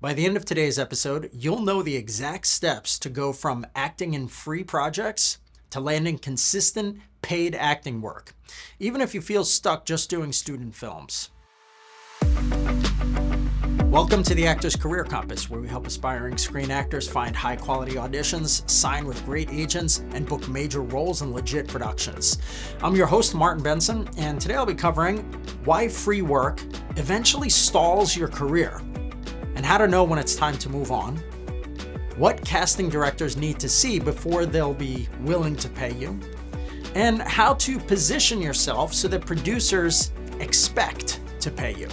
By the end of today's episode, you'll know the exact steps to go from acting in free projects to landing consistent paid acting work, even if you feel stuck just doing student films. Welcome to the Actor's Career Compass, where we help aspiring screen actors find high-quality auditions, sign with great agents, and book major roles in legit productions. I'm your host, Martin Benson, and today I'll be covering why free work eventually stalls your career, and how to know when it's time to move on, what casting directors need to see before they'll be willing to pay you, and how to position yourself so that producers expect to pay you.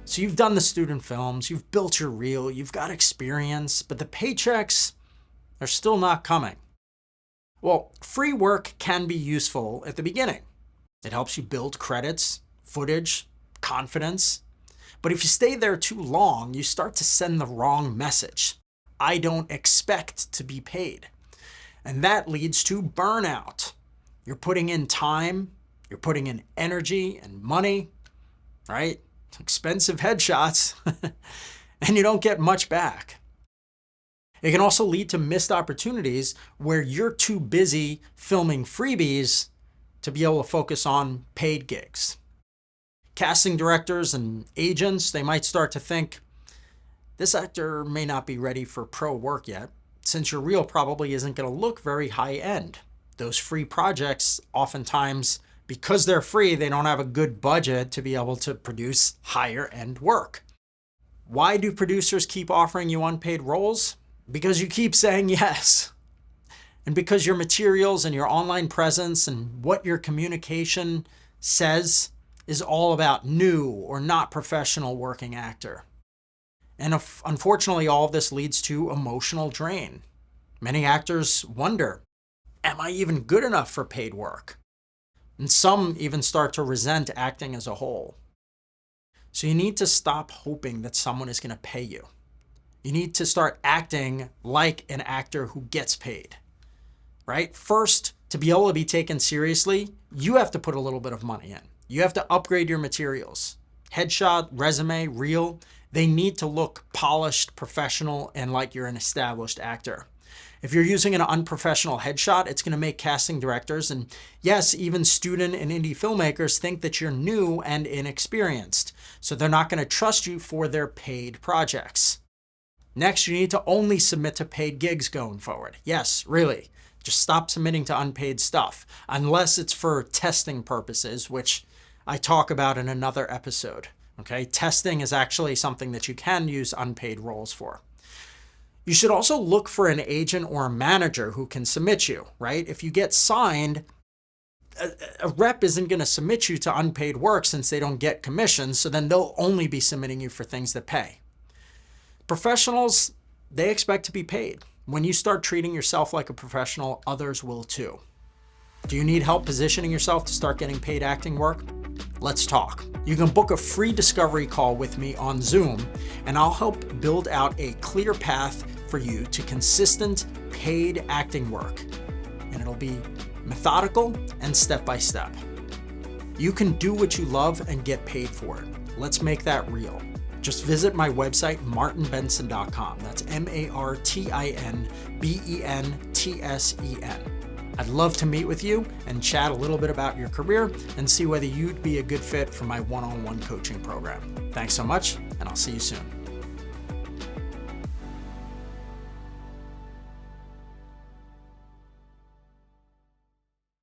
So you've done the student films, you've built your reel, you've got experience, but the paychecks are still not coming. Well, free work can be useful at the beginning. It helps you build credits, footage, confidence. But if you stay there too long, you start to send the wrong message. I don't expect to be paid. And that leads to burnout. You're putting in time, you're putting in energy and money, right? Expensive headshots, and you don't get much back. It can also lead to missed opportunities where you're too busy filming freebies to be able to focus on paid gigs. Casting directors and agents, they might start to think, this actor may not be ready for pro work yet, since your reel probably isn't going to look very high end. Those free projects oftentimes, because they're free, they don't have a good budget to be able to produce higher end work. Why do producers keep offering you unpaid roles? Because you keep saying yes. And because your materials and your online presence and what your communication says is all about new or not professional working actor. And unfortunately, all of this leads to emotional drain. Many actors wonder, am I even good enough for paid work? And some even start to resent acting as a whole. So you need to stop hoping that someone is going to pay you. You need to start acting like an actor who gets paid, right? First, to be able to be taken seriously, you have to put a little bit of money in. You have to upgrade your materials. Headshot, resume, reel, they need to look polished, professional, and like you're an established actor. If you're using an unprofessional headshot, it's going to make casting directors, and yes, even student and indie filmmakers think that you're new and inexperienced, so they're not going to trust you for their paid projects. Next, you need to only submit to paid gigs going forward. Yes, really. Just stop submitting to unpaid stuff, unless it's for testing purposes, which I talk about in another episode. Okay, testing is actually something that you can use unpaid roles for. You should also look for an agent or a manager who can submit you, right? If you get signed, a rep isn't going to submit you to unpaid work since they don't get commissions, so then they'll only be submitting you for things that pay. Professionals, they expect to be paid. When you start treating yourself like a professional, others will too. Do you need help positioning yourself to start getting paid acting work? Let's talk. You can book a free discovery call with me on Zoom, and I'll help build out a clear path for you to consistent paid acting work. And it'll be methodical and step-by-step. You can do what you love and get paid for it. Let's make that real. Just visit my website, martinbenson.com. That's MartinBensen. I'd love to meet with you and chat a little bit about your career and see whether you'd be a good fit for my one-on-one coaching program. Thanks so much, and I'll see you soon.